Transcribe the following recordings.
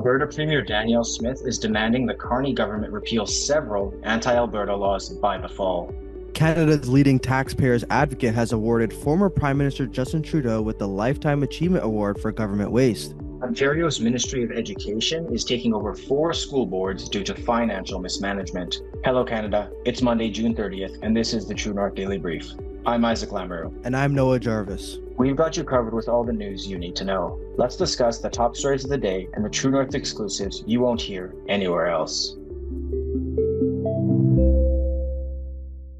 Alberta Premier Danielle Smith is demanding the Carney government repeal several anti-Alberta laws by the fall. Canada's leading taxpayers advocate has awarded former Prime Minister Justin Trudeau with the Lifetime Achievement Award for government waste. Ontario's Ministry of Education is taking over 4 school boards due to financial mismanagement. Hello, Canada. It's Monday, June 30th, and this is the True North Daily Brief. I'm Isaac Lamoureux. And I'm Noah Jarvis. We've got you covered with all the news you need to know. Let's discuss the top stories of the day and the True North exclusives you won't hear anywhere else.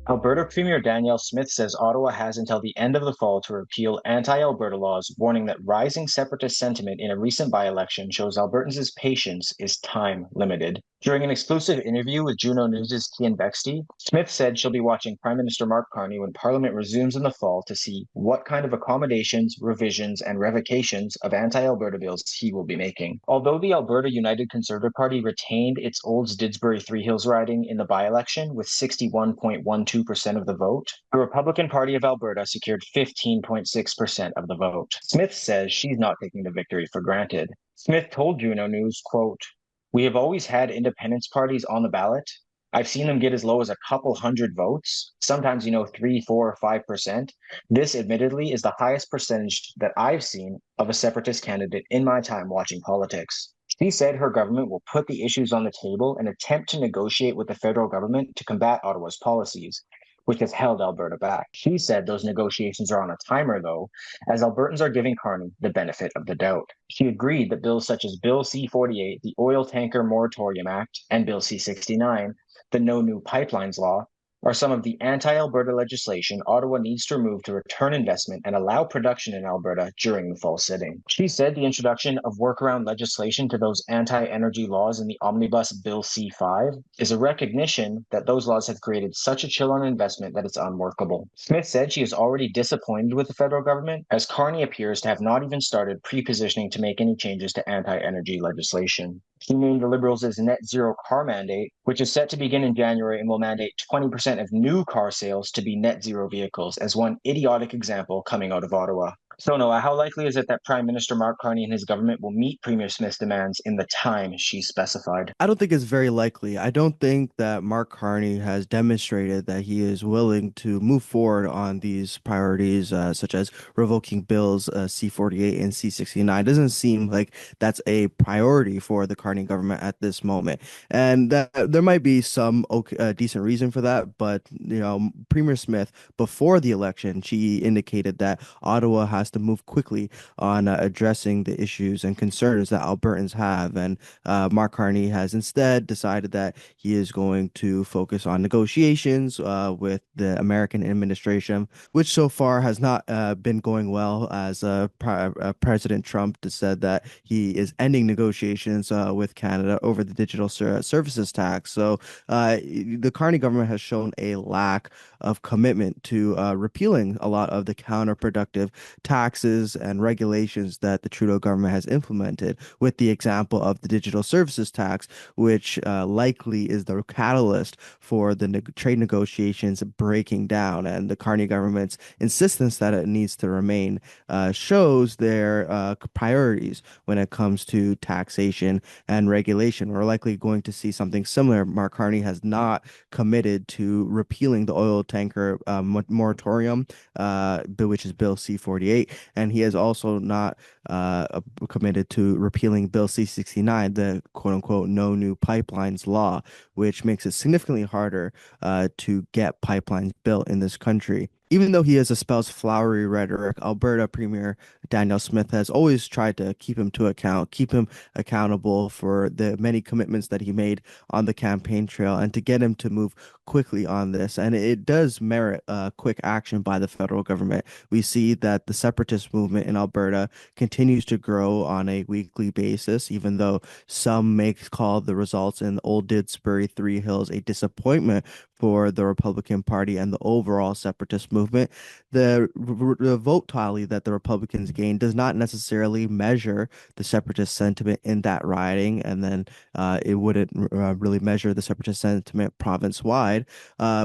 Alberta Premier Danielle Smith says Ottawa has until the end of the fall to repeal anti-Alberta laws, warning that rising separatist sentiment in a recent by-election shows Albertans' patience is time-limited. During an exclusive interview with Juno News' Kian Bexty, Smith said she'll be watching Prime Minister Mark Carney when Parliament resumes in the fall to see what kind of accommodations, revisions, and revocations of anti-Alberta bills he will be making. Although the Alberta United Conservative Party retained its Olds Didsbury Three Hills riding in the by-election with 61.12% of the vote, the Republican Party of Alberta secured 15.6% of the vote. Smith says she's not taking the victory for granted. Smith told Juno News, quote, "We have always had independence parties on the ballot. I've seen them get as low as a couple hundred votes, sometimes, 3, 4, or 5%. This, admittedly, is the highest percentage that I've seen of a separatist candidate in my time watching politics." She said her government will put the issues on the table and attempt to negotiate with the federal government to combat Ottawa's policies, which has held Alberta back. She said those negotiations are on a timer, though, as Albertans are giving Carney the benefit of the doubt. She agreed that bills such as Bill C-48, the Oil Tanker Moratorium Act, and Bill C-69, the No New Pipelines Law, are some of the anti-Alberta legislation Ottawa needs to remove to return investment and allow production in Alberta during the fall sitting. She said the introduction of workaround legislation to those anti-energy laws in the omnibus Bill C-5 is a recognition that those laws have created such a chill on investment that it's unworkable. Smith said she is already disappointed with the federal government, as Carney appears to have not even started pre-positioning to make any changes to anti-energy legislation. She named the Liberals' net zero car mandate, which is set to begin in January and will mandate 20% of new car sales to be net zero vehicles, as one idiotic example coming out of Ottawa. So, Noah, how likely is it that Prime Minister Mark Carney and his government will meet Premier Smith's demands in the time she specified? I don't think it's very likely. I don't think that Mark Carney has demonstrated that he is willing to move forward on these priorities, such as revoking bills C-48 and C-69. It doesn't seem like that's a priority for the Carney government at this moment. And that there might be some decent reason for that, but Premier Smith, before the election, she indicated that Ottawa has to move quickly on addressing the issues and concerns that Albertans have. And Mark Carney has instead decided that he is going to focus on negotiations with the American administration, which so far has not been going well, as President Trump said that he is ending negotiations with Canada over the digital services tax. So the Carney government has shown a lack of commitment to repealing a lot of the counterproductive taxes and regulations that the Trudeau government has implemented, with the example of the digital services tax, which likely is the catalyst for the trade negotiations breaking down. And the Carney government's insistence that it needs to remain shows their priorities when it comes to taxation and regulation. We're likely going to see something similar. Mark Carney has not committed to repealing the oil tanker moratorium, which is Bill C-48, and he has also not committed to repealing Bill C-69, the quote unquote no new pipelines law, which makes it significantly harder to get pipelines built in this country. Even though he has espoused flowery rhetoric, Alberta Premier Danielle Smith has always tried to keep him to account, keep him accountable for the many commitments that he made on the campaign trail, and to get him to move quickly on this. And it does merit quick action by the federal government. We see that the separatist movement in Alberta continues to grow on a weekly basis, even though some may call the results in Old Didsbury Three Hills a disappointment for the Republican Party and the overall separatist movement. The vote tally that the Republicans gained does not necessarily measure the separatist sentiment in that riding, and then it wouldn't really measure the separatist sentiment province-wide,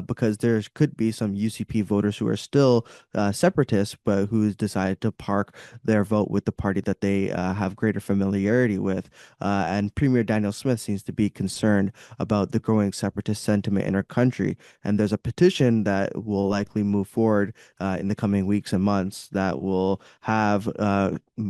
because there could be some UCP voters who are still separatists, but who decided to park their vote with the party that they have greater familiarity with. And Premier Danielle Smith seems to be concerned about the growing separatist sentiment in our country. And there's a petition that will likely move forward in the coming weeks and months that will have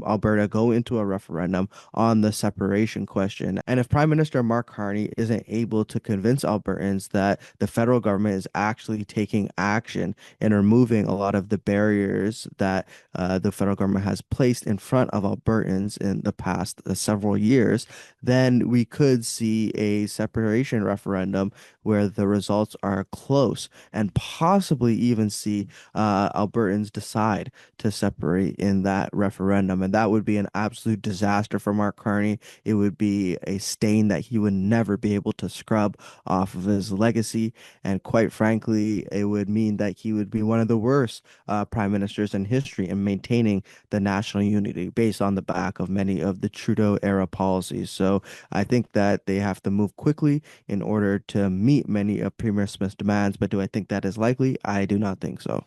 Alberta go into a referendum on the separation question. And if Prime Minister Mark Carney isn't able to convince Albertans that the federal government is actually taking action and removing a lot of the barriers that the federal government has placed in front of Albertans in the past several years, then we could see a separation referendum where the results are close and possibly even see Albertans decide to separate in that referendum. And that would be an absolute disaster for Mark Carney. It would be a stain that he would never be able to scrub off of his legacy. And quite frankly, it would mean that he would be one of the worst prime ministers in history in maintaining the national unity based on the back of many of the Trudeau era policies. So I think that they have to move quickly in order to meet many of Premier Smith's demands. But do I think that is likely? I do not think so.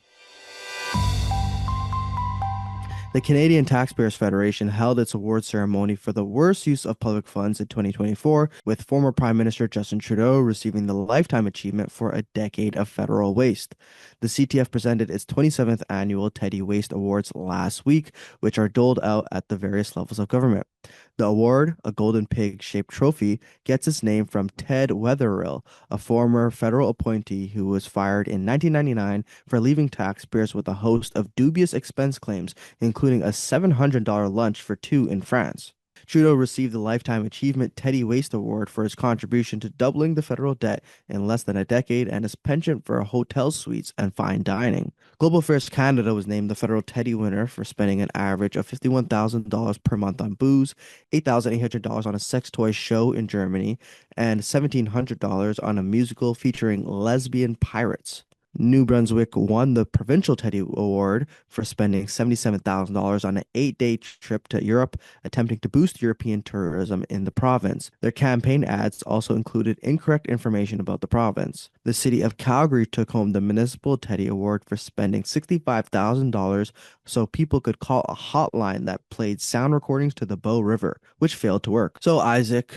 The Canadian Taxpayers Federation held its award ceremony for the worst use of public funds in 2024, with former Prime Minister Justin Trudeau receiving the Lifetime Achievement for a decade of federal waste. The CTF presented its 27th annual Teddy Waste Awards last week, which are doled out at the various levels of government. The award, a golden pig-shaped trophy, gets its name from Ted Wetherill, a former federal appointee who was fired in 1999 for leaving taxpayers with a host of dubious expense claims, including a $700 lunch for two in France. Trudeau received the Lifetime Achievement Teddy Waste Award for his contribution to doubling the federal debt in less than a decade and his penchant for hotel suites and fine dining. Global Affairs Canada was named the federal Teddy winner for spending an average of $51,000 per month on booze, $8,800 on a sex toy show in Germany, and $1,700 on a musical featuring lesbian pirates. New Brunswick won the Provincial Teddy Award for spending $77,000 on an 8-day trip to Europe, attempting to boost European tourism in the province. Their campaign ads also included incorrect information about the province. The city of Calgary took home the Municipal Teddy Award for spending $65,000 so people could call a hotline that played sound recordings to the Bow River, which failed to work. So Isaac,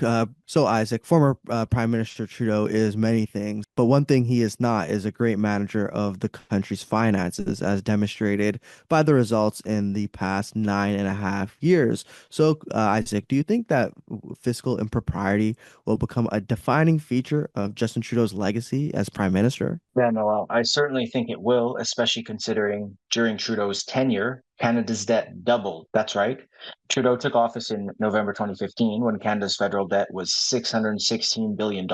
former Prime Minister Trudeau is many things, but one thing he is not is a great manager of the country's finances, as demonstrated by the results in the past 9.5 years. So, Isaac, do you think that fiscal impropriety will become a defining feature of Justin Trudeau's legacy as Prime Minister? Yeah, Noel, I certainly think it will, especially considering during Trudeau's tenure, Canada's debt doubled. That's right. Trudeau took office in November 2015 when Canada's federal debt was $616 billion.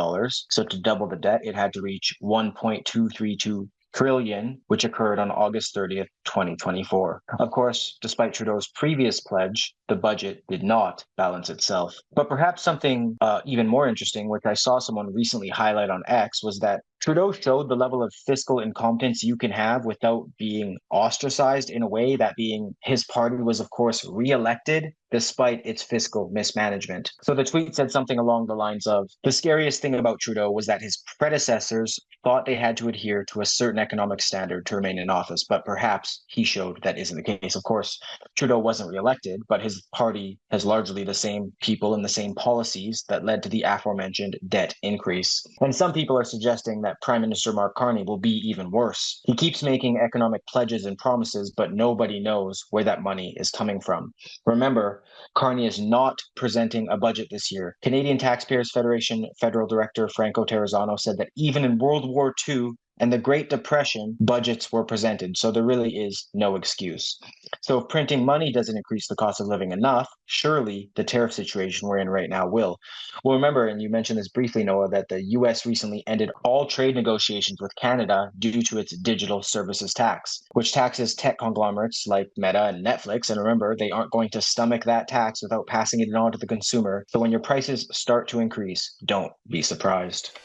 So to double the debt, it had to reach 1.232 trillion, which occurred on August 30th, 2024. Of course, despite Trudeau's previous pledge, the budget did not balance itself. But perhaps something even more interesting, which I saw someone recently highlight on X, was that Trudeau showed the level of fiscal incompetence you can have without being ostracized, in a way that being his party was, of course, re-elected despite its fiscal mismanagement. So the tweet said something along the lines of, the scariest thing about Trudeau was that his predecessors thought they had to adhere to a certain economic standard to remain in office, but perhaps he showed that isn't the case. Of course, Trudeau wasn't reelected, but his party has largely the same people and the same policies that led to the aforementioned debt increase. And some people are suggesting that Prime Minister Mark Carney will be even worse. He keeps making economic pledges and promises, but nobody knows where that money is coming from. Remember, Carney is not presenting a budget this year. Canadian Taxpayers Federation Federal Director Franco Terrazzano said that even in World War II and the Great Depression, budgets were presented, so there really is no excuse. So if printing money doesn't increase the cost of living enough, surely the tariff situation we're in right now will. Well, remember, and you mentioned this briefly, Noah, that the US recently ended all trade negotiations with Canada due to its digital services tax, which taxes tech conglomerates like Meta and Netflix. And remember, they aren't going to stomach that tax without passing it on to the consumer. So when your prices start to increase, don't be surprised.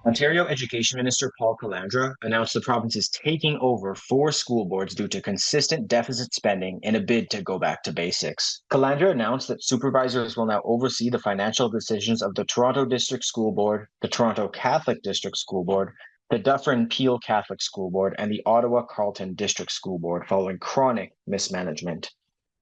Ontario Education Minister Paul Calandra announced the province is taking over four school boards due to consistent deficit spending in a bid to go back to basics. Calandra announced that supervisors will now oversee the financial decisions of the Toronto District School Board, the Toronto Catholic District School Board, the Dufferin Peel Catholic School Board, and the Ottawa Carleton District School Board following chronic mismanagement.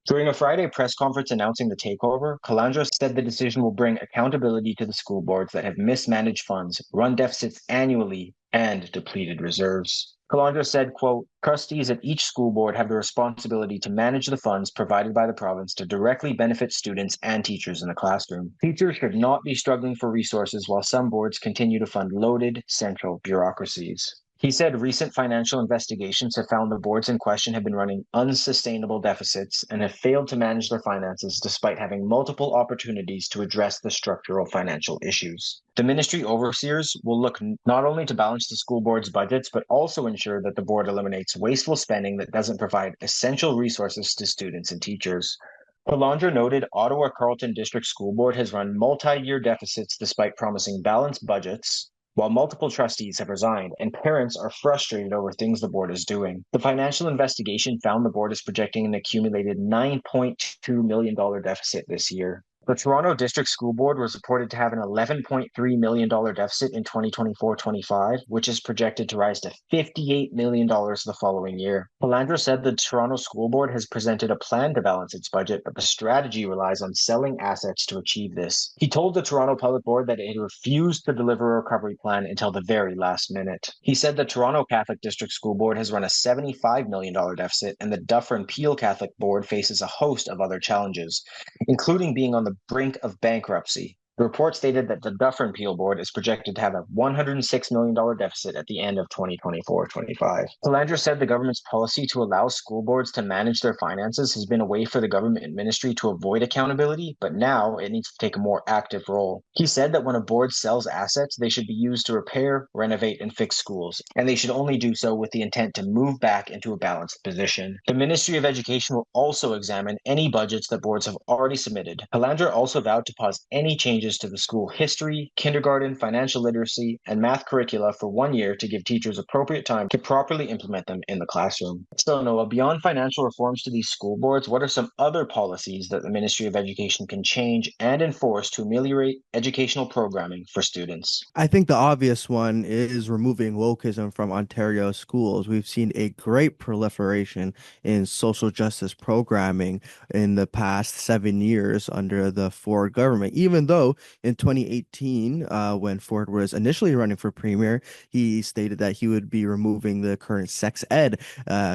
During a Friday press conference announcing the takeover, Calandra said the decision will bring accountability to the school boards that have mismanaged funds, run deficits annually, and depleted reserves. Calandra said, quote, trustees at each school board have the responsibility to manage the funds provided by the province to directly benefit students and teachers in the classroom. Teachers should not be struggling for resources while some boards continue to fund loaded central bureaucracies. He said recent financial investigations have found the boards in question have been running unsustainable deficits and have failed to manage their finances despite having multiple opportunities to address the structural financial issues. The ministry overseers will look not only to balance the school board's budgets, but also ensure that the board eliminates wasteful spending that doesn't provide essential resources to students and teachers. Calandra noted Ottawa Carleton District School Board has run multi-year deficits despite promising balanced budgets, while multiple trustees have resigned and parents are frustrated over things the board is doing. The financial investigation found the board is projecting an accumulated $9.2 million deficit this year. The Toronto District School Board was reported to have an $11.3 million deficit in 2024-25, which is projected to rise to $58 million the following year. Calandra said the Toronto School Board has presented a plan to balance its budget, but the strategy relies on selling assets to achieve this. He told the Toronto Public Board that it refused to deliver a recovery plan until the very last minute. He said the Toronto Catholic District School Board has run a $75 million deficit, and the Dufferin Peel Catholic Board faces a host of other challenges, including being on the brink of bankruptcy. The report stated that the Dufferin Peel Board is projected to have a $106 million deficit at the end of 2024-25. Calandra said the government's policy to allow school boards to manage their finances has been a way for the government and ministry to avoid accountability, but now it needs to take a more active role. He said that when a board sells assets, they should be used to repair, renovate, and fix schools, and they should only do so with the intent to move back into a balanced position. The Ministry of Education will also examine any budgets that boards have already submitted. Calandra also vowed to pause any changes to the school history, kindergarten, financial literacy, and math curricula for 1 year to give teachers appropriate time to properly implement them in the classroom. So, Noah, beyond financial reforms to these school boards, what are some other policies that the Ministry of Education can change and enforce to ameliorate educational programming for students? I think the obvious one is removing wokeism from Ontario schools. We've seen a great proliferation in social justice programming in the past 7 years under the Ford government. Even though in 2018, when Ford was initially running for premier, he stated that he would be removing the current sex ed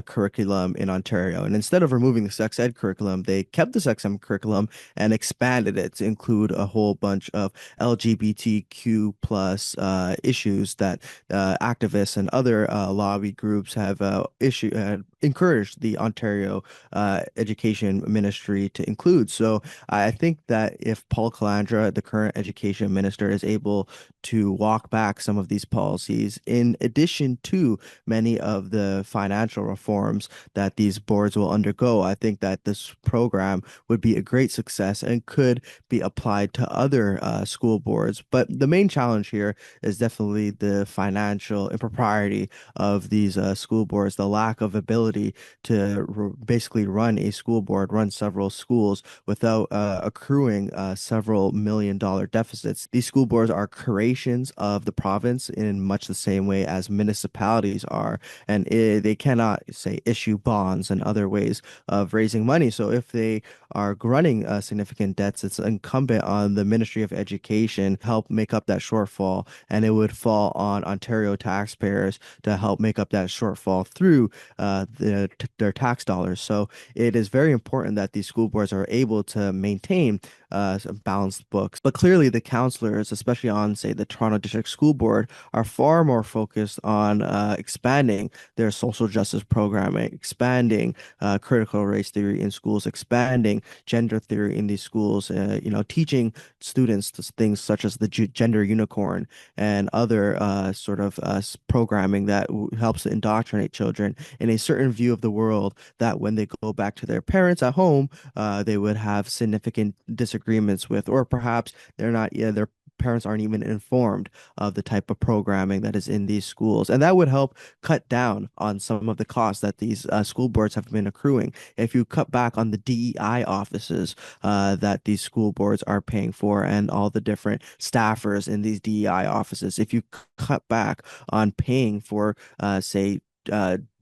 curriculum in Ontario. And instead of removing the sex ed curriculum, they kept the sex ed curriculum and expanded it to include a whole bunch of LGBTQ plus issues that activists and other lobby groups have encouraged the Ontario Education Ministry to include. So I think that if Paul Calandra, the current education minister, is able to walk back some of these policies, in addition to many of the financial reforms that these boards will undergo, I think that this program would be a great success and could be applied to other school boards. But the main challenge here is definitely the financial impropriety of these school boards, the lack of ability to basically run a school board, run several schools without accruing several million-dollar deficits. These school boards are creations of the province in much the same way as municipalities are, and they cannot, say, issue bonds and other ways of raising money. So if they are running significant debts, it's incumbent on the Ministry of Education to help make up that shortfall, and it would fall on Ontario taxpayers to help make up that shortfall through their tax dollars. So it is very important that these school boards are able to maintain some balanced books. But clearly, the counselors, especially on, say, the Toronto District School Board, are far more focused on expanding their social justice programming, expanding critical race theory in schools, expanding gender theory in these schools, teaching students things such as the gender unicorn and other programming that helps to indoctrinate children in a certain view of the world that when they go back to their parents at home, they would have significant disagreements with, or perhaps they're not, yeah, their parents aren't even informed of the type of programming that is in these schools. And that would help cut down on some of the costs that these school boards have been accruing. If you cut back on the DEI offices that these school boards are paying for and all the different staffers in these DEI offices, if you cut back on paying for, say,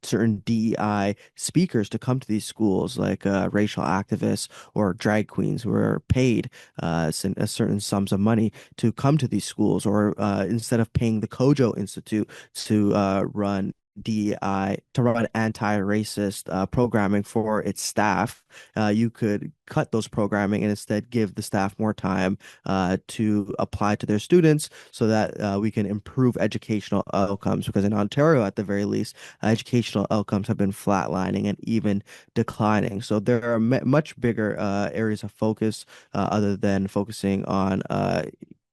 certain DEI speakers to come to these schools, like racial activists or drag queens who are paid certain sums of money to come to these schools, or instead of paying the Kojo Institute to run DEI, to run anti-racist programming for its staff, you could cut those programming and instead give the staff more time to apply to their students so that we can improve educational outcomes. Because in Ontario, at the very least, educational outcomes have been flatlining and even declining. So there are much bigger areas of focus other than focusing on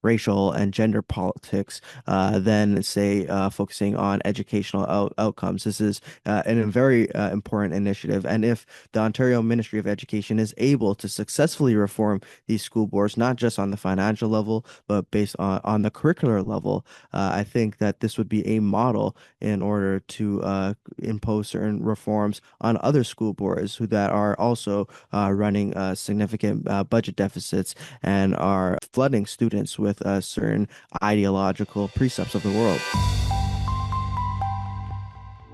racial and gender politics than, say, focusing on educational outcomes. This is a very important initiative. And if the Ontario Ministry of Education is able to successfully reform these school boards, not just on the financial level, but based on the curricular level, I think that this would be a model in order to impose certain reforms on other school boards who that are also running significant budget deficits and are flooding students with certain ideological precepts of the world.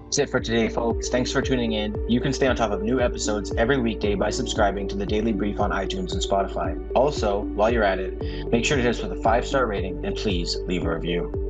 That's it for today, folks. Thanks for tuning in. You can stay on top of new episodes every weekday by subscribing to the Daily Brief on iTunes and Spotify. Also, while you're at it, make sure to hit us with a 5-star rating and please leave a review.